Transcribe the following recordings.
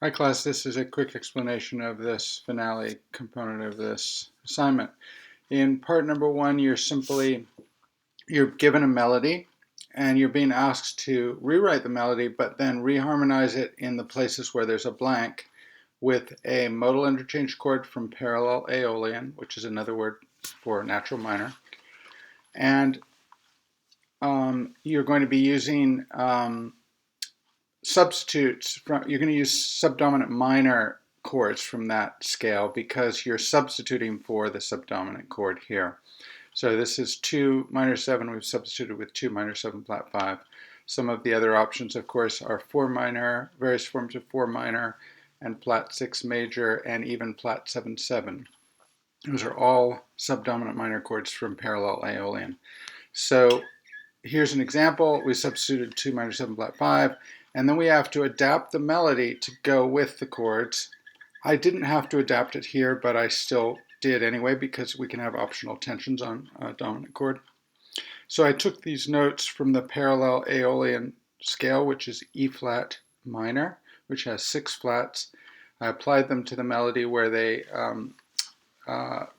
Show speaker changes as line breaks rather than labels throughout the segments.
Hi class, this is a quick explanation of this finale component of this assignment. In part number one, you're given a melody and you're being asked to rewrite the melody but then reharmonize it in the places where there's a blank with a modal interchange chord from parallel aeolian, which is another word for natural minor. And you're going to be using substitutes you're going to use subdominant minor chords from that scale because you're substituting for the subdominant chord here. So this is 2 minor 7, we've substituted with 2 minor 7 flat 5. Some of the other options, of course, are 4 minor, various forms of 4 minor, and flat 6 major, and even flat 7 7. Those are all subdominant minor chords from parallel aeolian. So here's an example. We substituted 2 minor 7 flat 5, and then we have to adapt the melody to go with the chords. I didn't have to adapt it here, but I still did anyway because we can have optional tensions on a dominant chord. So I took these notes from the parallel aeolian scale, which is E flat minor, which has 6 flats. I applied them to the melody where they the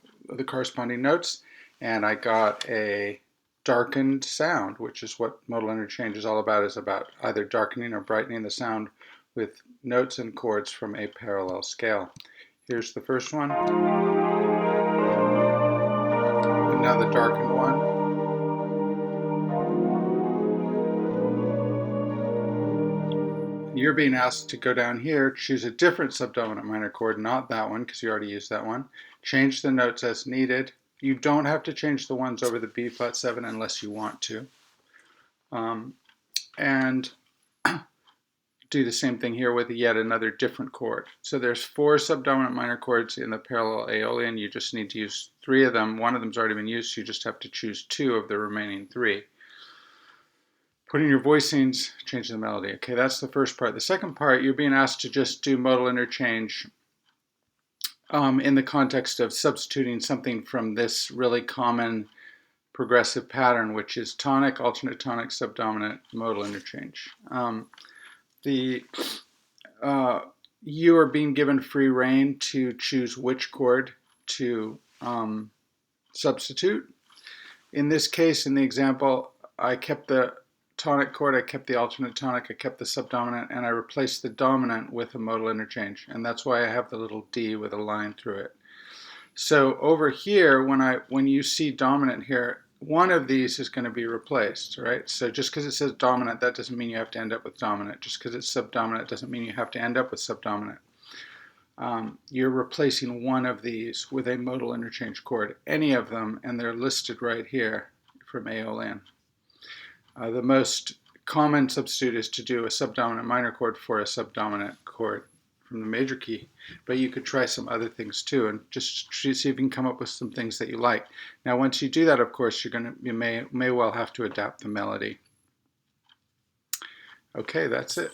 corresponding notes, and I got a darkened sound, which is what modal interchange is all about, is about either darkening or brightening the sound with notes and chords from a parallel scale. Here's the first one, and now the darkened one. You're being asked to go down here, choose a different subdominant minor chord, not that one because you already used that one. Change the notes as needed. You don't have to change the ones over the B flat 7 unless you want to. And do the same thing here with yet another different chord. So there's 4 subdominant minor chords in the parallel aeolian. You just need to use 3 of them. One of them's already been used, so you just have to choose 2 of the remaining 3. Put in your voicings, change the melody. Okay, that's the first part. The second part, you're being asked to just do modal interchange in the context of substituting something from this really common progressive pattern, which is tonic, alternate tonic, subdominant, modal interchange. You are being given free rein to choose which chord to substitute. In this case, in the example, I kept the tonic chord, I kept the alternate tonic, I kept the subdominant, and I replaced the dominant with a modal interchange. And that's why I have the little D with a line through it. So over here, when you see dominant here, one of these is going to be replaced, right? So just because it says dominant, that doesn't mean you have to end up with dominant. Just because it's subdominant doesn't mean you have to end up with subdominant. You're replacing one of these with a modal interchange chord, any of them, and they're listed right here from aeolian. The most common substitute is to do a subdominant minor chord for a subdominant chord from the major key, but you could try some other things too and just see if you can come up with some things that you like. Now once you do that, of course, you may well have to adapt the melody. Okay, that's it.